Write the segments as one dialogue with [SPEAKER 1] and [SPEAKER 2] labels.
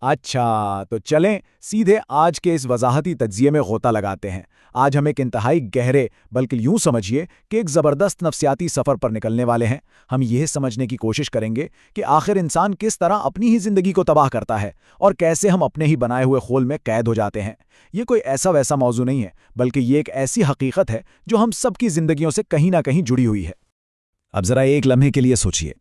[SPEAKER 1] اچھا تو چلیں سیدھے آج کے اس وضاحتی تجزیے میں غوطہ لگاتے ہیں۔ آج ہم ایک انتہائی گہرے بلکہ یوں سمجھیے کہ ایک زبردست نفسیاتی سفر پر نکلنے والے ہیں۔ ہم یہ سمجھنے کی کوشش کریں گے کہ آخر انسان کس طرح اپنی ہی زندگی کو تباہ کرتا ہے اور کیسے ہم اپنے ہی بنائے ہوئے خول میں قید ہو جاتے ہیں۔ یہ کوئی ایسا ویسا موضوع نہیں ہے، بلکہ یہ ایک ایسی حقیقت ہے جو ہم سب کی زندگیوں سے کہیں نہ کہیں جڑی ہوئی ہے۔
[SPEAKER 2] اب ذرا ایک لمحے کے لیے سوچئے،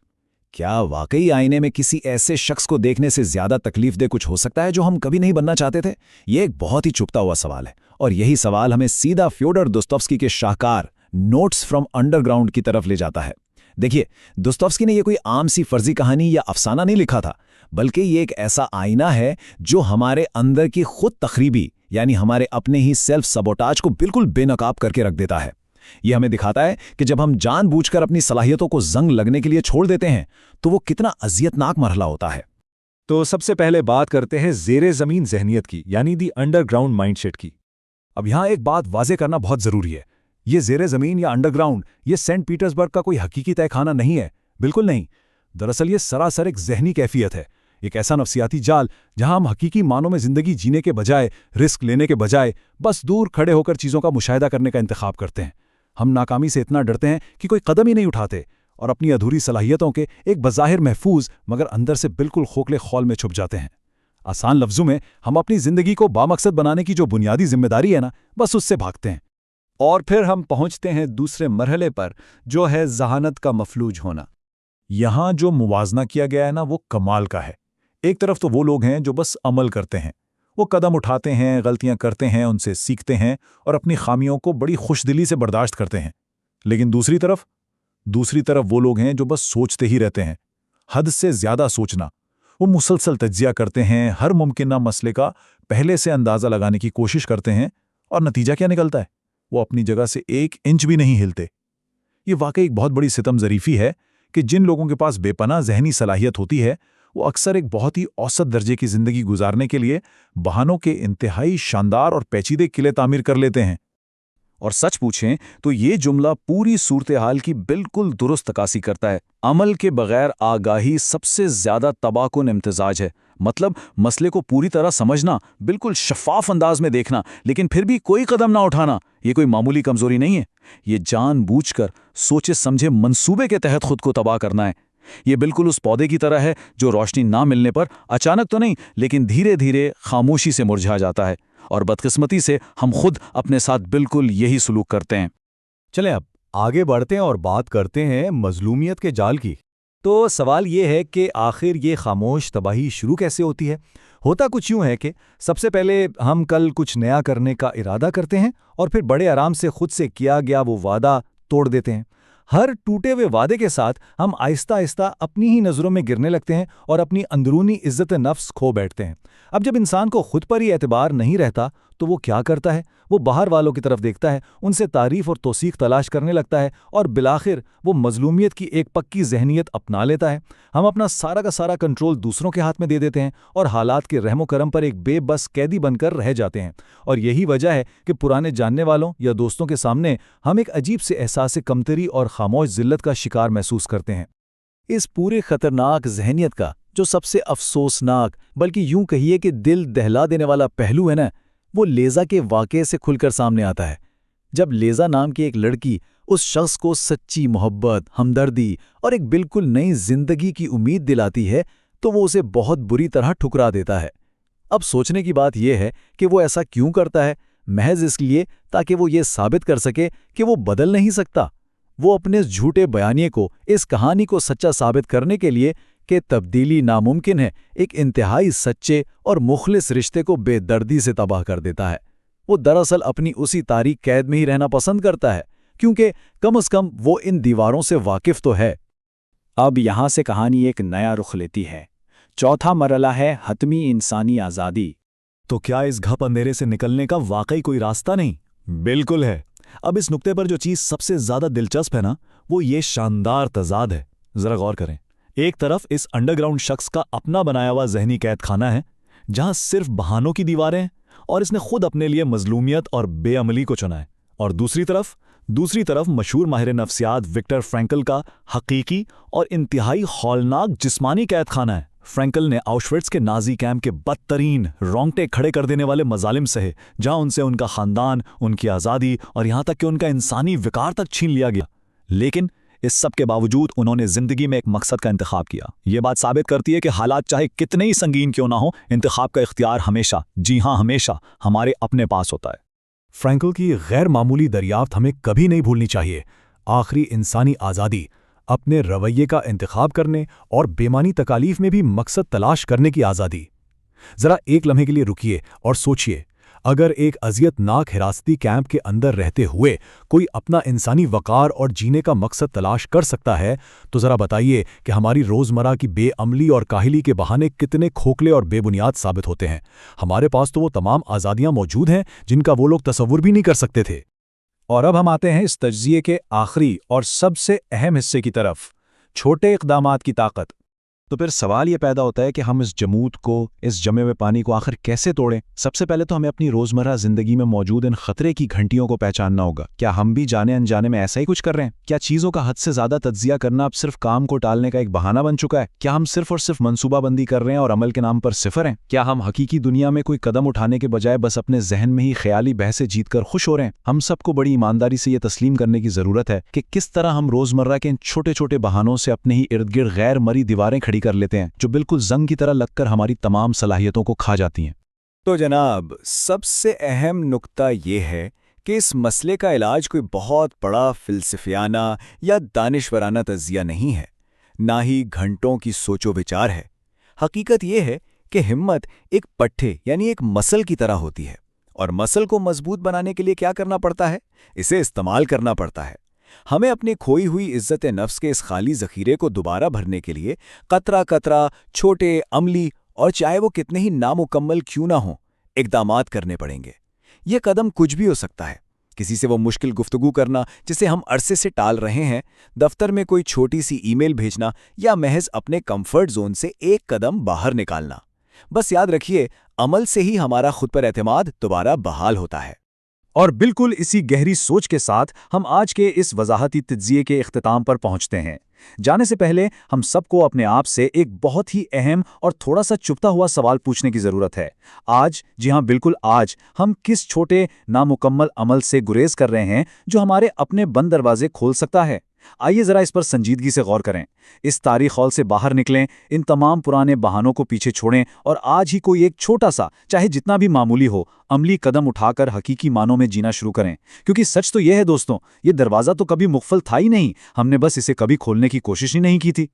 [SPEAKER 2] کیا واقعی آئینے میں کسی ایسے شخص کو دیکھنے سے زیادہ تکلیف دہ کچھ ہو سکتا ہے جو ہم کبھی نہیں بننا چاہتے تھے؟ یہ ایک بہت ہی چھپتا ہوا سوال ہے، اور یہی سوال ہمیں سیدھا فیوڈر دوستوفسکی کے شاہکار نوٹس فرام انڈر گراؤنڈ کی طرف لے جاتا ہے۔ دیکھیے، دوستوفسکی نے یہ کوئی عام سی فرضی کہانی یا افسانہ نہیں لکھا تھا، بلکہ یہ ایک ایسا آئینہ ہے جو ہمارے اندر کی خود تخریبی یعنی ہمارے اپنے ہی سیلف سبوٹاج کو بالکل بے نقاب کر کے رکھ دیتا ہے۔ یہ ہمیں دکھاتا ہے کہ جب ہم جان بوجھ کر اپنی صلاحیتوں کو زنگ لگنے کے لیے چھوڑ دیتے ہیں تو وہ کتنا اذیتناک مرحلہ ہوتا ہے۔
[SPEAKER 3] تو سب سے پہلے بات کرتے ہیں زیر زمین ذہنیت کی، یعنی the under ground mind set کی۔
[SPEAKER 2] اب یہاں ایک بات واضح کرنا بہت ضروری ہے، یہ زیر زمین یا انڈر گراؤنڈ یہ سینٹ پیٹرزبرگ کا کوئی حقیقی تہہ خانہ نہیں ہے، بالکل نہیں۔ دراصل یہ سراسر ایک ذہنی کیفیت ہے، ایک ایسا نفسیاتی جال جہاں ہم حقیقی معنوں میں زندگی جینے کے بجائے، رسک لینے کے بجائے بس دور کھڑے ہو کر چیزوں کا مشاہدہ کرنے کا انتخاب کرتے ہیں۔ ہم ناکامی سے اتنا ڈرتے ہیں کہ کوئی قدم ہی نہیں اٹھاتے، اور اپنی ادھوری صلاحیتوں کے ایک بظاہر محفوظ مگر اندر سے بالکل کھوکھلے خول میں چھپ جاتے ہیں۔ آسان لفظوں میں ہم اپنی زندگی کو بامقصد بنانے کی جو بنیادی ذمہ داری ہے نا، بس اس سے بھاگتے ہیں۔
[SPEAKER 3] اور پھر ہم پہنچتے ہیں دوسرے مرحلے پر، جو ہے ذہانت کا مفلوج ہونا۔
[SPEAKER 2] یہاں جو موازنہ کیا گیا ہے نا، وہ کمال کا ہے۔ ایک طرف تو وہ لوگ ہیں جو بس عمل کرتے ہیں، وہ قدم اٹھاتے ہیں، غلطیاں کرتے ہیں، ان سے سیکھتے ہیں اور اپنی خامیوں کو بڑی خوش دلی سے برداشت کرتے ہیں۔ لیکن دوسری طرف وہ لوگ ہیں جو بس سوچتے ہی رہتے ہیں، حد سے زیادہ سوچنا۔ وہ مسلسل تجزیہ کرتے ہیں، ہر ممکنہ مسئلے کا پہلے سے اندازہ لگانے کی کوشش کرتے ہیں، اور نتیجہ کیا نکلتا ہے؟ وہ اپنی جگہ سے ایک انچ بھی نہیں ہلتے۔ یہ واقعی ایک بہت بڑی ستم ظریفی ہے کہ جن لوگوں کے پاس بے پناہ ذہنی صلاحیت ہوتی ہے، وہ اکثر ایک بہت ہی اوسط درجے کی زندگی گزارنے کے لیے بہانوں کے انتہائی شاندار اور پیچیدے قلعے تعمیر کر لیتے ہیں۔
[SPEAKER 3] اور سچ پوچھیں تو یہ جملہ پوری صورتحال کی بالکل درست عکاسی کرتا ہے۔ عمل کے بغیر آگاہی سب سے زیادہ تباہ کن امتزاج ہے۔ مطلب مسئلے کو پوری طرح سمجھنا، بالکل شفاف انداز میں دیکھنا، لیکن پھر بھی کوئی قدم نہ اٹھانا، یہ کوئی معمولی کمزوری نہیں ہے۔ یہ جان بوجھ کر سوچے سمجھے منصوبے کے تحت خود کو تباہ کرنا ہے۔ یہ بالکل اس پودے کی طرح ہے جو روشنی نہ ملنے پر اچانک تو نہیں لیکن دھیرے دھیرے خاموشی سے مرجھا جاتا ہے، اور بدقسمتی سے ہم خود اپنے ساتھ بالکل یہی سلوک کرتے ہیں۔
[SPEAKER 4] چلیں اب آگے بڑھتے ہیں اور بات کرتے ہیں مظلومیت کے جال کی۔ تو سوال یہ ہے کہ آخر یہ خاموش تباہی شروع کیسے ہوتی ہے؟ ہوتا کچھ یوں ہے کہ سب سے پہلے ہم کل کچھ نیا کرنے کا ارادہ کرتے ہیں، اور پھر بڑے آرام سے خود سے کیا گیا وہ وعدہ توڑ دیتے ہیں۔ ہر ٹوٹے ہوئے وعدے کے ساتھ ہم آہستہ آہستہ اپنی ہی نظروں میں گرنے لگتے ہیں اور اپنی اندرونی عزت نفس کھو بیٹھتے ہیں۔ اب جب انسان کو خود پر ہی اعتبار نہیں رہتا تو وہ کیا کرتا ہے؟ وہ باہر والوں کی طرف دیکھتا ہے، ان سے تعریف اور توثیق تلاش کرنے لگتا ہے، اور بالآخر وہ مظلومیت کی ایک پکی ذہنیت اپنا لیتا ہے۔ ہم اپنا سارا کا سارا کنٹرول دوسروں کے ہاتھ میں دے دیتے ہیں اور حالات کے رحم و کرم پر ایک بے بس قیدی بن کر رہ جاتے ہیں۔ اور یہی وجہ ہے کہ پرانے جاننے والوں یا دوستوں کے سامنے ہم ایک عجیب سے احساس کمتری اور خاموش ذلت کا شکار محسوس کرتے ہیں۔
[SPEAKER 2] اس پورے خطرناک ذہنیت کا جو سب سے افسوسناک بلکہ یوں کہیے کہ دل دہلا دینے والا پہلو ہے نا، وہ لیزا کے واقعے سے کھل کر سامنے آتا ہے۔ جب لیزا نام کی ایک لڑکی اس شخص کو سچی محبت، ہمدردی اور ایک بالکل نئی زندگی کی امید دلاتی ہے تو وہ اسے بہت بری طرح ٹھکرا دیتا ہے۔ اب سوچنے کی بات یہ ہے کہ وہ ایسا کیوں کرتا ہے؟ محض اس لیے تاکہ وہ یہ ثابت کر سکے کہ وہ بدل نہیں سکتا۔ وہ اپنے اس جھوٹے بیانیے کو، اس کہانی کو سچا ثابت کرنے کے لیے کہ تبدیلی ناممکن ہے، ایک انتہائی سچے اور مخلص رشتے کو بے دردی سے تباہ کر دیتا ہے۔ وہ دراصل اپنی اسی تاریک قید میں ہی رہنا پسند کرتا ہے، کیونکہ کم از کم وہ ان دیواروں سے واقف تو ہے۔
[SPEAKER 5] اب یہاں سے کہانی ایک نیا رخ لیتی ہے۔ چوتھا مرحلہ ہے حتمی انسانی آزادی۔
[SPEAKER 4] تو کیا اس گھپ اندھیرے سے نکلنے کا واقعی کوئی راستہ نہیں؟ بالکل ہے۔ اب اس نقطے پر جو چیز سب سے زیادہ دلچسپ ہے نا، وہ یہ شاندار تضاد ہے۔ ذرا غور کریں۔ ایک طرف اس انڈر گراؤنڈ شخص کا اپنا بنایا ہوا ذہنی قید خانہ ہے جہاں صرف بہانوں کی دیواریں ہیں، اور اس نے خود اپنے لیے مظلومیت اور بے عملی کو چنا ہے۔ اور دوسری طرف مشہور ماہر نفسیات وکٹر فرینکل کا حقیقی اور انتہائی ہولناک جسمانی قید خانہ ہے۔ فرینکل نے آؤشوِٹز کے نازی کیمپ کے بدترین رونگٹے کھڑے کر دینے والے مظالم سہے، جہاں ان سے ان کا خاندان، ان کی آزادی اور یہاں تک کہ ان کا انسانی وقار تک چھین لیا گیا۔ لیکن اس سب کے باوجود انہوں نے زندگی میں ایک مقصد کا انتخاب کیا۔ یہ بات ثابت کرتی ہے کہ حالات چاہے کتنے ہی سنگین کیوں نہ ہوں، انتخاب کا اختیار ہمیشہ، جی ہاں ہمیشہ، ہمارے اپنے پاس ہوتا ہے۔
[SPEAKER 6] فرینکل کی غیر معمولی دریافت ہمیں کبھی نہیں بھولنی چاہیے، آخری انسانی آزادی، اپنے رویے کا انتخاب کرنے اور بیمانی تکالیف میں بھی مقصد تلاش کرنے کی آزادی۔ ذرا ایک لمحے کے لیے رکیے اور سوچئے، اگر ایک اذیت ناک حراستی کیمپ کے اندر رہتے ہوئے کوئی اپنا انسانی وقار اور جینے کا مقصد تلاش کر سکتا ہے، تو ذرا بتائیے کہ ہماری روزمرہ کی بے عملی اور کاہلی کے بہانے کتنے کھوکھلے اور بے بنیاد ثابت ہوتے ہیں۔ ہمارے پاس تو وہ تمام آزادیاں موجود ہیں جن کا وہ لوگ تصور بھی نہیں کر سکتے تھے۔
[SPEAKER 5] اور اب ہم آتے ہیں اس تجزیے کے آخری اور سب سے اہم حصے کی طرف، چھوٹے اقدامات کی طاقت۔
[SPEAKER 3] تو پھر سوال یہ پیدا ہوتا ہے کہ ہم اس جمود کو، اس جمے ہوئے پانی کو آخر کیسے توڑیں؟ سب سے پہلے تو ہمیں اپنی روزمرہ زندگی میں موجود ان خطرے کی گھنٹیوں کو پہچاننا ہوگا۔ کیا ہم بھی جانے انجانے میں ایسا ہی کچھ کر رہے ہیں؟ کیا چیزوں کا حد سے زیادہ تجزیہ کرنا اب صرف کام کو ٹالنے کا ایک بہانہ بن چکا ہے؟ کیا ہم صرف اور صرف منصوبہ بندی کر رہے ہیں اور عمل کے نام پر صفر ہیں؟ کیا ہم حقیقی دنیا میں کوئی قدم اٹھانے کے بجائے بس اپنے ذہن میں ہی خیالی بحثیں جیت کر خوش ہو رہے ہیں؟ ہم سب کو بڑی ایمانداری سے یہ تسلیم کرنے کی ضرورت ہے کہ کس طرح ہم روزمرہ کے ان چھوٹے چھوٹے بہانوں سے اپنے ہی ارد گرد غیر مری دیواریں کھڑی کر لیتے ہیں، جو بالکل زنگ کی طرح لگ کر ہماری تمام صلاحیتوں کو کھا جاتی ہیں۔
[SPEAKER 2] تو جناب، سب سے اہم نکتہ یہ ہے کہ اس مسئلے کا علاج کوئی بہت بڑا فلسفیانہ یا دانشورانہ تجزیہ نہیں ہے، نہ ہی گھنٹوں کی سوچ و وچار ہے۔ حقیقت یہ ہے کہ ہمت ایک پٹھے یعنی ایک مسل کی طرح ہوتی ہے، اور مسل کو مضبوط بنانے کے لیے کیا کرنا پڑتا ہے؟ اسے استعمال کرنا پڑتا ہے۔ ہمیں اپنی کھوئی ہوئی عزت نفس کے اس خالی ذخیرے کو دوبارہ بھرنے کے لیے قطرہ قطرہ، چھوٹے، عملی اور چاہے وہ کتنے ہی نامکمل کیوں نہ ہوں، اقدامات کرنے پڑیں گے۔ یہ قدم کچھ بھی ہو سکتا ہے، کسی سے وہ مشکل گفتگو کرنا جسے ہم عرصے سے ٹال رہے ہیں، دفتر میں کوئی چھوٹی سی ای میل بھیجنا، یا محض اپنے کمفرٹ زون سے ایک قدم باہر نکالنا۔ بس یاد رکھیے، عمل سے ہی ہمارا خود پر اعتماد دوبارہ بحال ہوتا ہے۔
[SPEAKER 5] اور بالکل اسی گہری سوچ کے ساتھ ہم آج کے اس وضاحتی تجزیے کے اختتام پر پہنچتے ہیں۔ جانے سے پہلے ہم سب کو اپنے آپ سے ایک بہت ہی اہم اور تھوڑا سا چھپتا ہوا سوال پوچھنے کی ضرورت ہے۔ آج، جی ہاں بالکل آج، ہم کس چھوٹے نامکمل عمل سے گریز کر رہے ہیں جو ہمارے اپنے بند دروازے کھول سکتا ہے؟ آئیے ذرا اس پر سنجیدگی سے غور کریں، اس تاریخ ہال سے باہر نکلیں، ان تمام پرانے بہانوں کو پیچھے چھوڑیں اور آج ہی کوئی ایک چھوٹا سا، چاہے جتنا بھی معمولی ہو، عملی قدم اٹھا کر حقیقی معنوں میں جینا شروع کریں۔ کیونکہ سچ تو یہ ہے دوستوں، یہ دروازہ تو کبھی مقفل تھا ہی نہیں، ہم نے بس اسے کبھی کھولنے کی کوشش ہی نہیں کی تھی۔